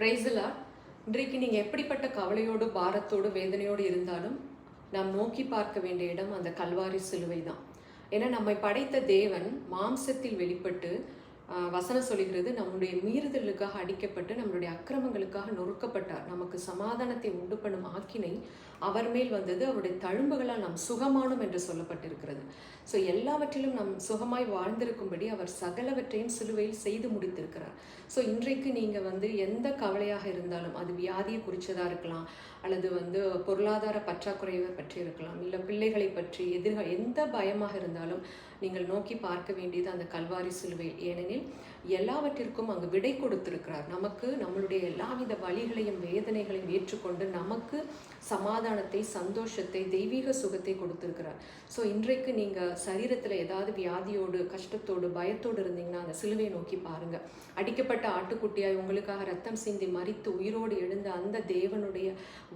Praise the Lord. இன்றைக்கு நீங்கள் எப்படிப்பட்ட கவலையோடு பாரத்தோடு வேதனையோடு இருந்தாலும் நாம் நோக்கி பார்க்க வேண்டிய இடம் அந்த கல்வாரி சிலுவை தான். ஏன்னா நம்மை படைத்த தேவன் மாம்சத்தில் வெளிப்பட்டு வசனம் சொல்கிறது, நம்முடைய மீறுதலுக்காக அடிக்கப்பட்டு நம்மளுடைய அக்கிரமங்களுக்காக நொறுக்கப்பட்டார். நமக்கு சமாதானத்தை உண்டு பண்ணும் ஆக்கினை அவர் மேல் வந்தது. அவருடைய தழும்புகளால் நாம் சுகமானோம் என்று சொல்லப்பட்டிருக்கிறது. ஸோ எல்லாவற்றிலும் நாம் சுகமாய் வாழ்ந்திருக்கும்படி அவர் சகலவற்றையும் சிலுவையில் செய்து முடித்திருக்கிறார். ஸோ இன்றைக்கு நீங்கள் எந்த கவலையாக இருந்தாலும், அது வியாதியை குறித்ததாக இருக்கலாம், அல்லது பொருளாதார பற்றாக்குறையை பற்றி இருக்கலாம், இல்லை பிள்ளைகளை பற்றி எந்த பயமாக இருந்தாலும் நீங்கள் நோக்கி பார்க்க வேண்டியது அந்த கல்வாரி சிலுவை. ஏனெனில் எல்லாவற்றிற்கும் அங்கு விடை கொடுத்திருக்கிறார். நமக்கு நம்மளுடைய எல்லாவித வலிகளையும் வேதனைகளையும் ஏற்றுக்கொண்டு நமக்கு சமாதானத்தை, சந்தோஷத்தை, தெய்வீக சுகத்தை கொடுத்திருக்கிறார். ஸோ இன்றைக்கு நீங்கள் சரீரத்தில் ஏதாவது வியாதியோடு, கஷ்டத்தோடு, பயத்தோடு இருந்தீங்கன்னா அந்த சிலுவையை நோக்கி பாருங்கள். அடிக்கப்பட்ட ஆட்டுக்குட்டியாய் உங்களுக்காக ரத்தம் சிந்தி மரித்து உயிரோடு எழுந்த அந்த தேவனுடைய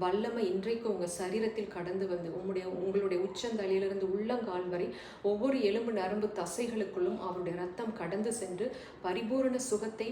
வல்லமை இன்றைக்கு உங்கள் சரீரத்தில் கடந்து வந்து உங்களுடைய உச்சந்தலையிலிருந்து உள்ளங்கால் வரை ஒவ்வொரு எலும்பு நரம்பு தசைகளுக்குள்ளும் அவருடைய ரத்தம் கடந்து சென்று பரிபூரண சுகத்தை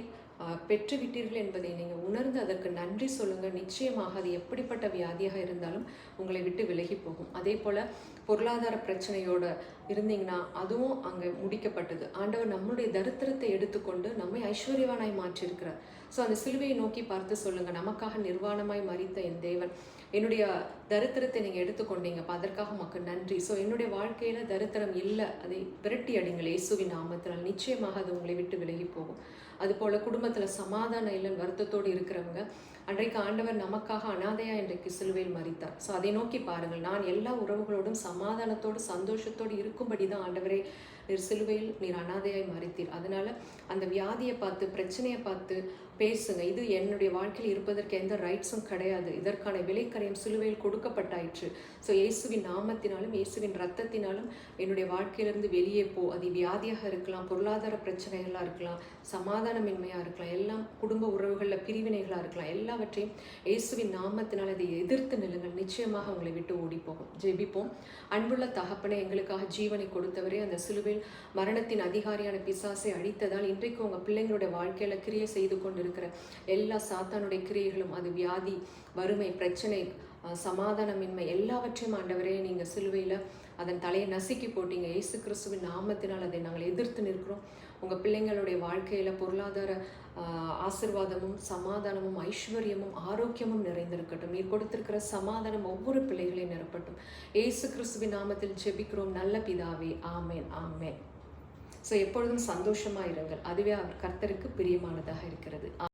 பெற்றுவிட்டீர்கள் என்பதை நீங்கள் உணர்ந்து அதற்கு நன்றி சொல்லுங்கள். நிச்சயமாக அது எப்படிப்பட்ட வியாதியாக இருந்தாலும் உங்களை விட்டு விலகி போகும். அதே போல் பொருளாதார பிரச்சனையோடு இருந்தீங்கன்னா அதுவும் அங்கே முடிக்கப்பட்டது. ஆண்டவர் நம்முடைய தரித்திரத்தை எடுத்துக்கொண்டு நம்மை ஐஸ்வர்யவானாய் மாற்றியிருக்கிறார். ஸோ அந்த சிலுவையை நோக்கி பார்த்து சொல்லுங்கள், நமக்காக நிர்வாணமாய் மரித்த என் தேவன், என்னுடைய தரித்திரத்தை நீங்கள் எடுத்துக்கொண்டீங்க, அதற்காக மக்கள் நன்றி. ஸோ என்னுடைய வாழ்க்கையில் தரித்திரம் இல்லை, அதை விரட்டி அடிங்கள் இயேசுவின் நாமத்தினால். நிச்சயமாக அது உங்களை விட்டு விலகி போகும். அதுபோல் குடும்பத்தில் சமாதானம் இல்லைன்னு வருத்தத்தோடு இருக்கிறவங்க, அன்றைக்கு ஆண்டவர் நமக்காக அனாதையா இன்றைக்கு சிலுவையில் மரித்தார். ஸோ அதை நோக்கி பாருங்கள், நான் எல்லா உறவுகளோடும் சமாதானத்தோடு சந்தோஷத்தோடு இருக்கும்படி தான் ஆண்டவரே நீர் சிலுவையில் நீர் அனாதையாய் மரித்தீர். அதனால் அந்த வியாதியை பார்த்து, பிரச்சனையை பார்த்து பேசுங்க. இது என்னுடைய வாழ்க்கையில் இருப்பதற்கு எந்த ரைட்ஸும் கிடையாது, இதற்கான விலைக்கரையும் சிலுவையில் கொடுக்கப்பட்டாயிற்று. ஸோ இயேசுவின் நாமத்தினாலும் இயேசுவின் ரத்தத்தினாலும் என்னுடைய வாழ்க்கையிலிருந்து வெளியே போ. அது வியாதியாக இருக்கலாம், பொருளாதார பிரச்சனைகளாக இருக்கலாம், சமாதானமின்மையாக இருக்கலாம், எல்லாம் குடும்ப உறவுகளில் பிரிவினைகளாக இருக்கலாம், எல்லாவற்றையும் இயேசுவின் நாமத்தினால் அதை எதிர்த்து நில்லுங்கள். நிச்சயமாக உங்களை விட்டு ஓடி போகும். ஜெபிப்போம். அன்புள்ள தகப்பனே, எங்களுக்காக ஜீவனை கொடுத்தவரே, அந்த சிலுவையில் மரணத்தின் அதிகாரியான பிசாசை அழித்ததால் இன்றைக்கு உங்கள் பிள்ளைங்களுடைய வாழ்க்கையில் கிரியை செய்து கொண்டு இருக்கிற எல்லா சாத்தானுடைய கிரியைகளும், அது வியாதி, வறுமை, பிரச்சனை, சமாதானமின்மை எல்லாவற்றையும் ஆண்டவரே நீங்கள் சிலுவையில் அதன் தலையை நசுக்கி போட்டீங்க. இயேசு கிறிஸ்துவின் நாமத்தினால் அதை நாங்கள் எதிர்த்து நிற்கிறோம். உங்கள் பிள்ளைங்களுடைய வாழ்க்கையில் பொருளாதார ஆசீர்வாதமும் சமாதானமும் ஐஸ்வர்யமும் ஆரோக்கியமும் நிறைந்திருக்கட்டும். நீர் கொடுத்திருக்கிற சமாதானம் ஒவ்வொரு பிள்ளைகளையும் நிரப்பட்டும். இயேசு கிறிஸ்துவின் நாமத்தில் ஜெபிக்கிறோம் நல்ல பிதாவே. ஆமேன், ஆமேன். ஸோ எப்பொழுதும் சந்தோஷமாக இருங்கள், அதுவே அவர் கர்த்தருக்கு பிரியமானதாக இருக்கிறது.